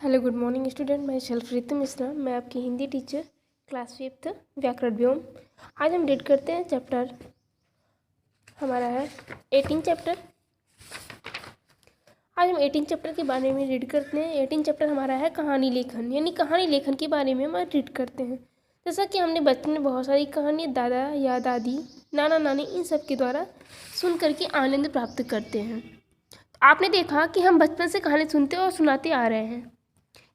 Hello good morning student, मैं self Ritu Mishra. मैं आपकी हिंदी टीचर क्लास 5th व्याकरण व्योम। आज हम रीड करते हैं चैप्टर हमारा है 18 चैप्टर। आज हम 18 चैप्टर के बारे में रीड करते हैं। 18 चैप्टर हमारा है कहानी लेखन, यानी कहानी लेखन के बारे में हम आज रीड करते हैं। जैसा कि हमने बचपन में बहुत सारी कहानी दादा या दादी, नाना नानी इन सब के द्वारा सुन करके आनंद प्राप्त करते हैं। आपने देखा कि हम बचपन से कहानी सुनते और सुनाते आ रहे हैं।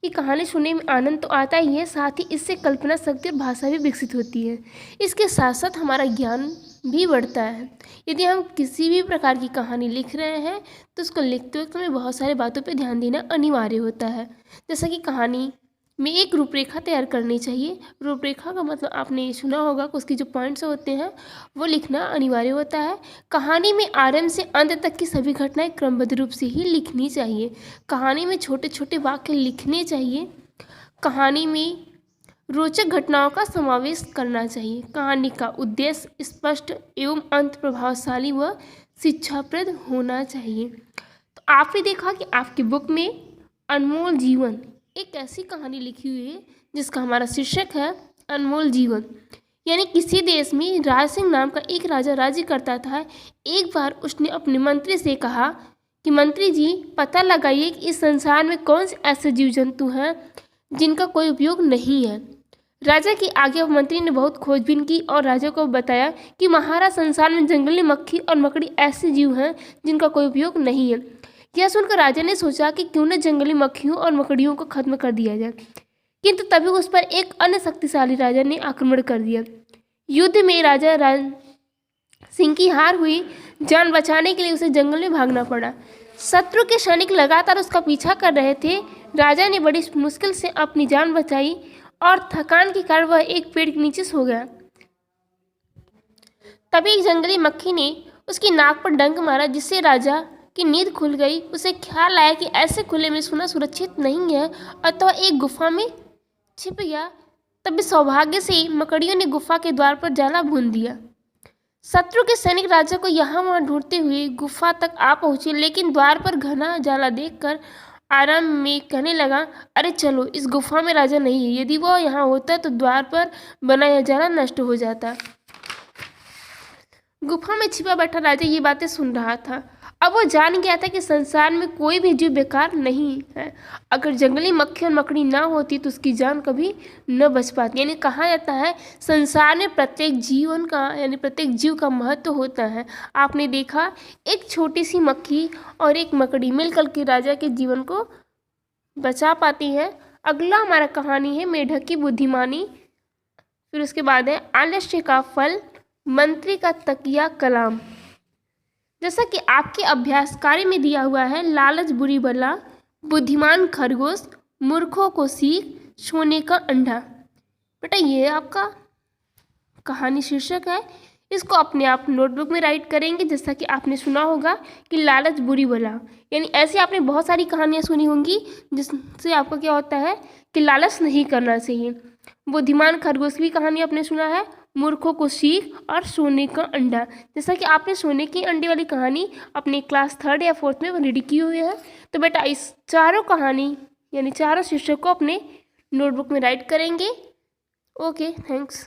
ये कहानी सुनने में आनंद तो आता ही है, साथ ही इससे कल्पना शक्ति और भाषा भी विकसित होती है। इसके साथ साथ हमारा ज्ञान भी बढ़ता है। यदि हम किसी भी प्रकार की कहानी लिख रहे हैं तो उसको लिखते वक्त हमें बहुत सारी बातों पर ध्यान देना अनिवार्य होता है। जैसा कि कहानी में एक रूपरेखा तैयार करनी चाहिए। रूपरेखा का मतलब आपने ये सुना होगा कि उसके जो पॉइंट्स होते हैं वो लिखना अनिवार्य होता है। कहानी में आरंभ से अंत तक की सभी घटनाएं क्रमबद्ध रूप से ही लिखनी चाहिए। कहानी में छोटे छोटे वाक्य लिखने चाहिए। कहानी में रोचक घटनाओं का समावेश करना चाहिए। कहानी का उद्देश्य स्पष्ट एवं अंत प्रभावशाली व शिक्षाप्रद होना चाहिए। तो आपने देखा कि आपकी बुक में अनमोल जीवन एक ऐसी कहानी लिखी हुई है जिसका हमारा शीर्षक है अनमोल जीवन। यानी किसी देश में राज सिंह नाम का एक राजा राज्य करता था। एक बार उसने अपने मंत्री से कहा कि मंत्री जी, पता लगाइए कि इस संसार में कौन से ऐसे जीव जंतु हैं जिनका कोई उपयोग नहीं है। राजा की आज्ञा मंत्री ने बहुत खोजबीन की और राजा को बताया कि महाराज, संसार में जंगली मक्खी और मकड़ी ऐसे जीव हैं जिनका कोई उपयोग नहीं है। यह सुनकर राजा ने सोचा कि क्यों न जंगली मक्खियों और मकड़ियों को खत्म कर दिया जाए, किंतु तभी उस पर एक अन्य शक्तिशाली राजा ने आक्रमण कर दिया। युद्ध में राजा सिंह की हार हुई। जान बचाने के लिए उसे जंगल में भागना पड़ा। शत्रु के सैनिक लगातार उसका पीछा कर रहे थे। राजा ने बड़ी मुश्किल से अपनी जान बचाई और थकान के कारण वह एक पेड़ के नीचे सो गया। तभी एक जंगली मक्खी ने उसकी नाक पर डंक मारा, जिससे राजा की नींद खुल गई। उसे ख्याल आया कि ऐसे खुले में सोना सुरक्षित नहीं है, अतः एक गुफा में छिप गया। तभी सौभाग्य से मकड़ियों ने गुफा के द्वार पर जाला भून दिया। शत्रु के सैनिक राजा को यहाँ वहाँ ढूंढते हुए गुफा तक आ पहुंचे, लेकिन द्वार पर घना जाला देखकर आराम में कहने लगा, अरे चलो, इस गुफा में राजा नहीं है। यदि वो यहाँ होता तो द्वार पर बना यह जाला नष्ट हो जाता। गुफा में छिपा बैठा राजा ये बातें सुन रहा था। अब वो जान गया था कि संसार में कोई भी जीव बेकार नहीं है। अगर जंगली मक्खी और मकड़ी ना होती तो उसकी जान कभी न बच पाती। यानी कहा जाता है संसार में प्रत्येक जीव का महत्व होता है। आपने देखा, एक छोटी सी मक्खी और एक मकड़ी मिलकर के राजा के जीवन को बचा पाती है। अगला हमारा कहानी है मेढक की बुद्धिमानी। फिर उसके बाद है आलस्य का फल, मंत्री का तकिया कलाम। जैसा कि आपके अभ्यास कार्य में दिया हुआ है, लालच बुरी बला, बुद्धिमान खरगोश, मूर्खों को सीख, सोने का अंडा। बेटा ये आपका कहानी शीर्षक है। इसको अपने आप नोटबुक में राइट करेंगे। जैसा कि आपने सुना होगा कि लालच बुरी बला, यानी ऐसे आपने बहुत सारी कहानियाँ सुनी होंगी जिससे आपको क्या होता है कि लालच नहीं करना चाहिए। बुद्धिमान खरगोश की कहानी आपने सुना है, मूर्खों को सीख और सोने का अंडा। जैसा कि आपने सोने के अंडे वाली कहानी अपने क्लास 3rd या 4th में रीड की हुई है। तो बेटा इस चारों कहानी यानी चारों शीर्षक को अपने नोटबुक में राइट करेंगे। Okay, thanks.